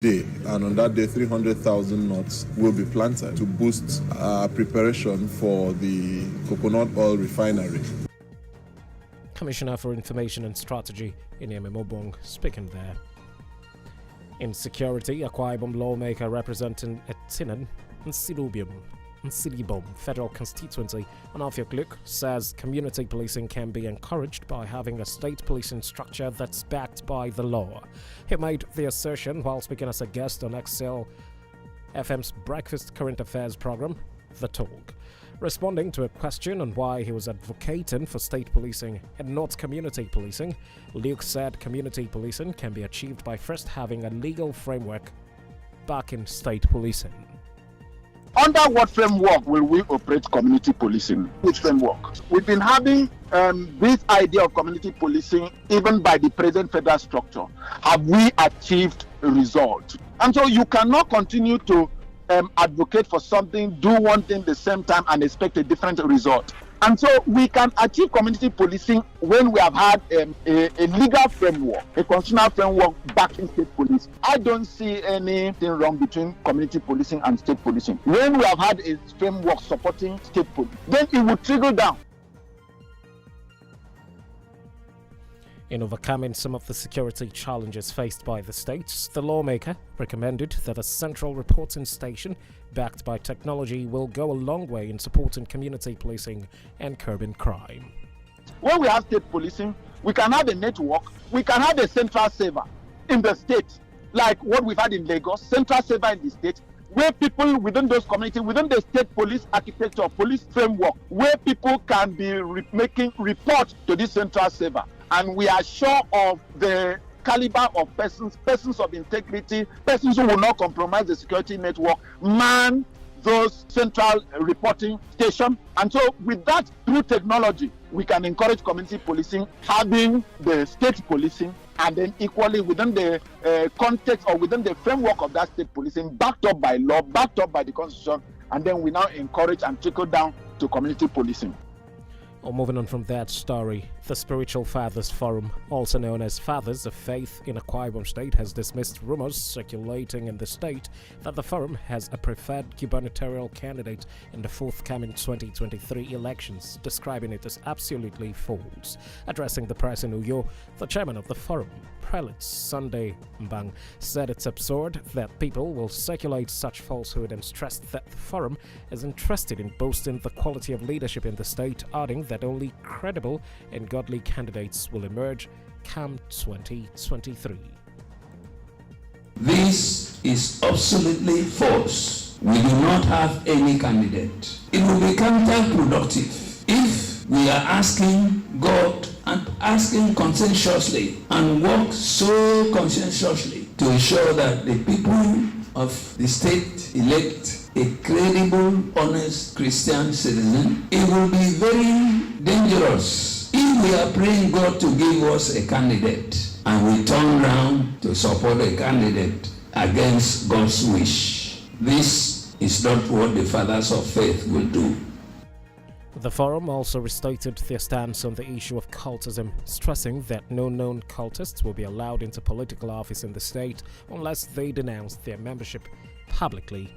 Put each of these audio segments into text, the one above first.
day, and on that day 300,000 nuts will be planted to boost preparation for the coconut oil refinery. Commissioner for Information and Strategy Inyeme Mobong speaking there. In security, Akwa Ibom lawmaker representing Etinan Nsilibom Federal Constituency, Anafiok says community policing can be encouraged by having a state policing structure that's backed by the law. He made the assertion while speaking as a guest on XLFM's Breakfast Current Affairs program, The Talk. Responding to a question on why he was advocating for state policing and not community policing, Luke said community policing can be achieved by first having a legal framework backing state policing. Under what framework will we operate community policing? Which framework? We've been having this idea of community policing even by the present federal structure. Have we achieved a result? And so you cannot continue to advocate for something, do one thing the same time and expect a different result. And so we can achieve community policing when we have had a legal framework, a constitutional framework backing state police. I don't see anything wrong between community policing and state policing. When we have had a framework supporting state police, then it will trickle down. In overcoming some of the security challenges faced by the states, the lawmaker recommended that a central reporting station backed by technology will go a long way in supporting community policing and curbing crime. When we have state policing, we can have a network, we can have a central server in the state, like what we've had in Lagos, central server in the state, where people within those communities, within the state police architecture, police framework, where people can be making reports to this central server. And we are sure of the caliber of persons of integrity, persons who will not compromise the security network, man those central reporting stations. And so with that, through technology, we can encourage community policing, having the state policing, and then equally within the context or within the framework of that state policing, backed up by law, backed up by the Constitution, and then we now encourage and trickle down to community policing. Moving on from that story, the Spiritual Fathers Forum, also known as Fathers of Faith in Akwa Ibom State, has dismissed rumors circulating in the state that the forum has a preferred gubernatorial candidate in the forthcoming 2023 elections, describing it as absolutely false. Addressing the press in Uyo, the chairman of the forum, Prelate Sunday Mbang, said it's absurd that people will circulate such falsehood and stressed that the forum is interested in boasting the quality of leadership in the state, adding that only credible and godly candidates will emerge come 2023. This is absolutely false. We do not have any candidate. It will be counterproductive if we are asking God and asking conscientiously and work so conscientiously to ensure that the people of the state elect a credible, honest Christian citizen. It will be very dangerous if we are praying God to give us a candidate and we turn around to support a candidate against God's wish. This is not what the fathers of faith will do. The forum also restated their stance on the issue of cultism, stressing that no known cultists will be allowed into political office in the state unless they denounce their membership publicly.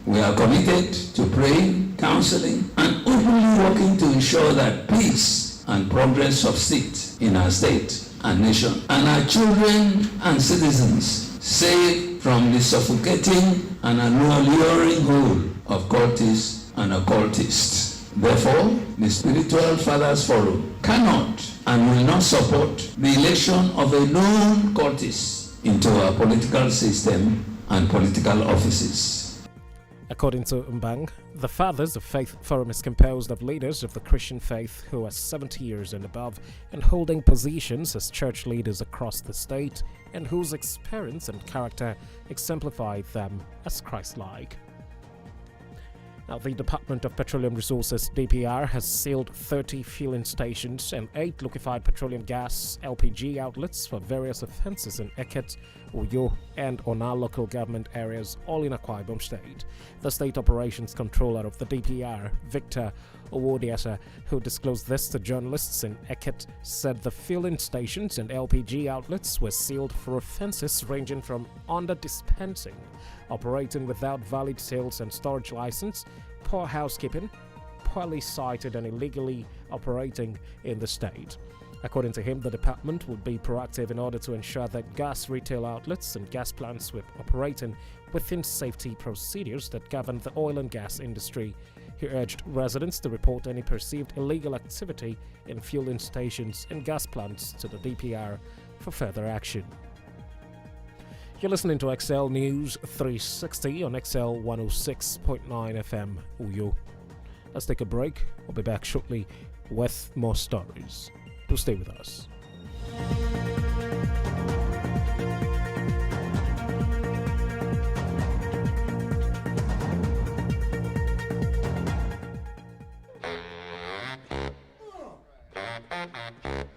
We are committed to praying, counseling, and openly working to ensure that peace and progress subsist in our state and nation, and our children and citizens saved from the suffocating and alluring hold of cultists and occultists. Therefore, the Spiritual Fathers Forum cannot and will not support the election of a known cultist into our political system and political offices. According to Mbang, the Fathers of Faith Forum is composed of leaders of the Christian faith who are 70 years and above and holding positions as church leaders across the state and whose experience and character exemplify them as Christ-like. Now, the Department of Petroleum Resources (DPR) has sealed 30 fueling stations and 8 liquefied petroleum gas (LPG) outlets for various offences in Eket, Uyo, and Ona local government areas, all in Akwa Ibom State. The state operations controller of the DPR, Victor Owodiasa, who disclosed this to journalists in Eket, said the filling stations and LPG outlets were sealed for offences ranging from under-dispensing, operating without valid sales and storage license, poor housekeeping, poorly sited and illegally operating in the state. According to him, the department would be proactive in order to ensure that gas retail outlets and gas plants were operating within safety procedures that govern the oil and gas industry. He urged residents to report any perceived illegal activity in fueling stations and gas plants to the DPR for further action. You're listening to XL News 360 on XL 106.9 FM Uyo. Let's take a break. We'll be back shortly with more stories. Do stay with us.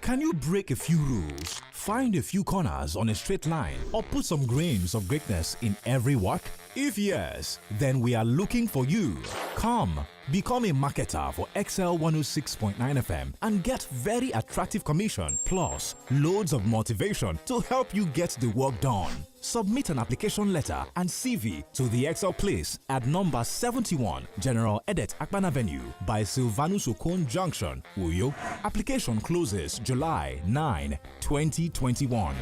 Can you break a few rules, find a few corners on a straight line, or put some grains of greatness in every work? If yes, then we are looking for you. Come, become a marketer for XL 106.9 FM and get very attractive commission plus loads of motivation to help you get the work done. Submit an application letter and CV to the XL Place at number 71 General Edet Akpan Avenue by Silvanus Okon Junction, Uyo. Application closes July 9, 2021.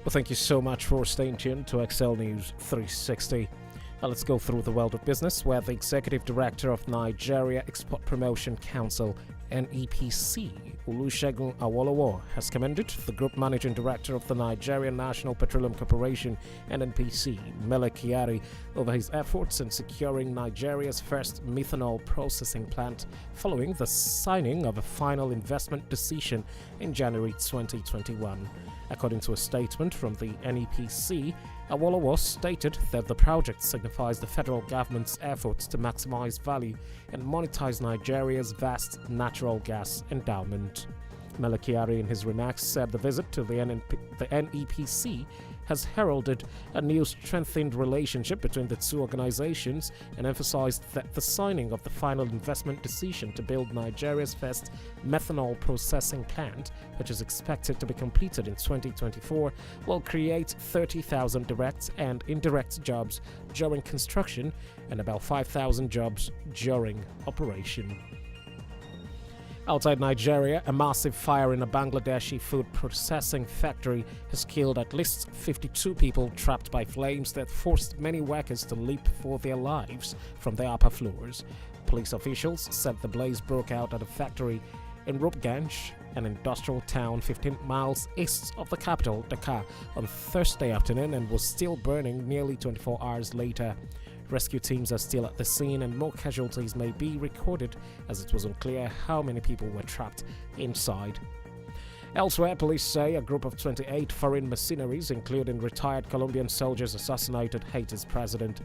Thank you so much for staying tuned to XL News 360. Now let's go through the world of business, where the Executive Director of Nigeria Export Promotion Council, NEPC, Olusegun Awolowo, has commended the Group Managing Director of the Nigerian National Petroleum Corporation, NNPC, Mele Kyari, over his efforts in securing Nigeria's first methanol processing plant following the signing of a final investment decision in January 2021. According to a statement from the NEPC, Awolowo stated that the project signifies the federal government's efforts to maximize value and monetize Nigeria's vast natural gas endowment. Mele Kyari, in his remarks, said the visit to the NEPC has heralded a new strengthened relationship between the two organizations and emphasized that the signing of the final investment decision to build Nigeria's first methanol processing plant, which is expected to be completed in 2024, will create 30,000 direct and indirect jobs during construction and about 5,000 jobs during operation. Outside Nigeria, a massive fire in a Bangladeshi food processing factory has killed at least 52 people trapped by flames that forced many workers to leap for their lives from the upper floors. Police officials said the blaze broke out at a factory in Rupganj, an industrial town 15 miles east of the capital, Dhaka, on Thursday afternoon and was still burning nearly 24 hours later. Rescue teams are still at the scene and more casualties may be recorded, as it was unclear how many people were trapped inside. Elsewhere, police say a group of 28 foreign mercenaries, including retired Colombian soldiers, assassinated Haiti's president,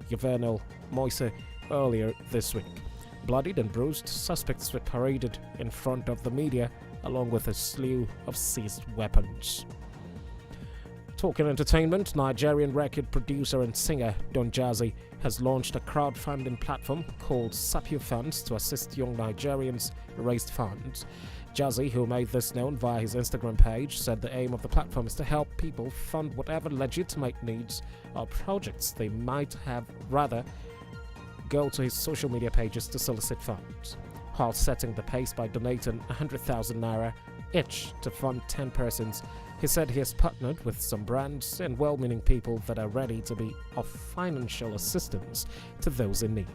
Jovenel Moise, earlier this week. Bloodied and bruised, suspects were paraded in front of the media, along with a slew of seized weapons. Talking entertainment, Nigerian record producer and singer Don Jazzy has launched a crowdfunding platform called Sapio Funds to assist young Nigerians raise funds. Jazzy, who made this known via his Instagram page, said the aim of the platform is to help people fund whatever legitimate needs or projects they might have, rather go to his social media pages to solicit funds, while setting the pace by donating 100,000 naira each to fund 10 persons. He said he has partnered with some brands and well-meaning people that are ready to be of financial assistance to those in need.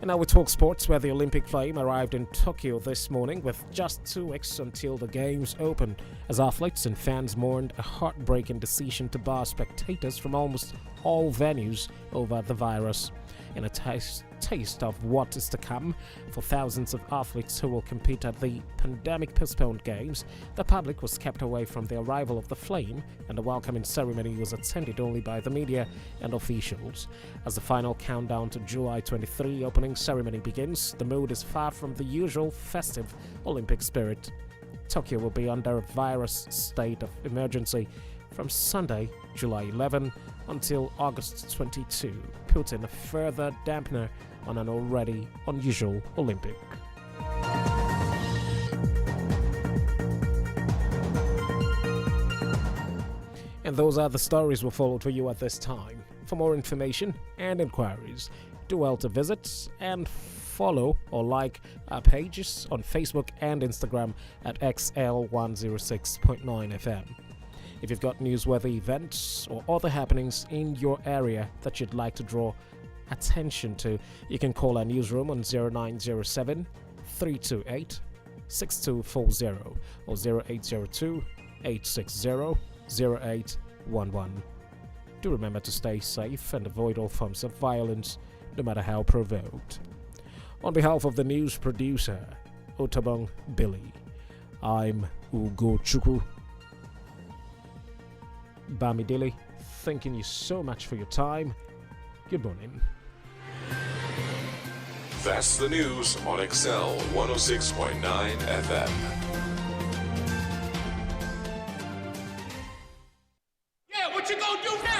And now we talk sports, where the Olympic flame arrived in Tokyo this morning with just 2 weeks until the Games open, as athletes and fans mourned a heartbreaking decision to bar spectators from almost all venues over the virus. in a taste of what is to come for thousands of athletes who will compete at the pandemic-postponed games. The public was kept away from the arrival of the flame, and the welcoming ceremony was attended only by the media and officials. As the final countdown to July 23 opening ceremony begins, the mood is far from the usual festive Olympic spirit. Tokyo will be under a virus state of emergency from Sunday, July 11 until August 22, putting a further dampener on an already unusual Olympic. And those are the stories we followed for you at this time. For more information and inquiries, do well to visit and follow or like our pages on Facebook and Instagram at XL106.9 FM. If you've got newsworthy events or other happenings in your area that you'd like to draw attention to, you can call our newsroom on 0907 328 6240 or 0802 860 0811. Do remember to stay safe and avoid all forms of violence, no matter how provoked. On behalf of the news producer, Otabong Billy, I'm Ugo Chukwu. Bamidele, thanking you so much for your time. Good morning. That's the news on XL 106.9 FM. Yeah, what you gonna do now?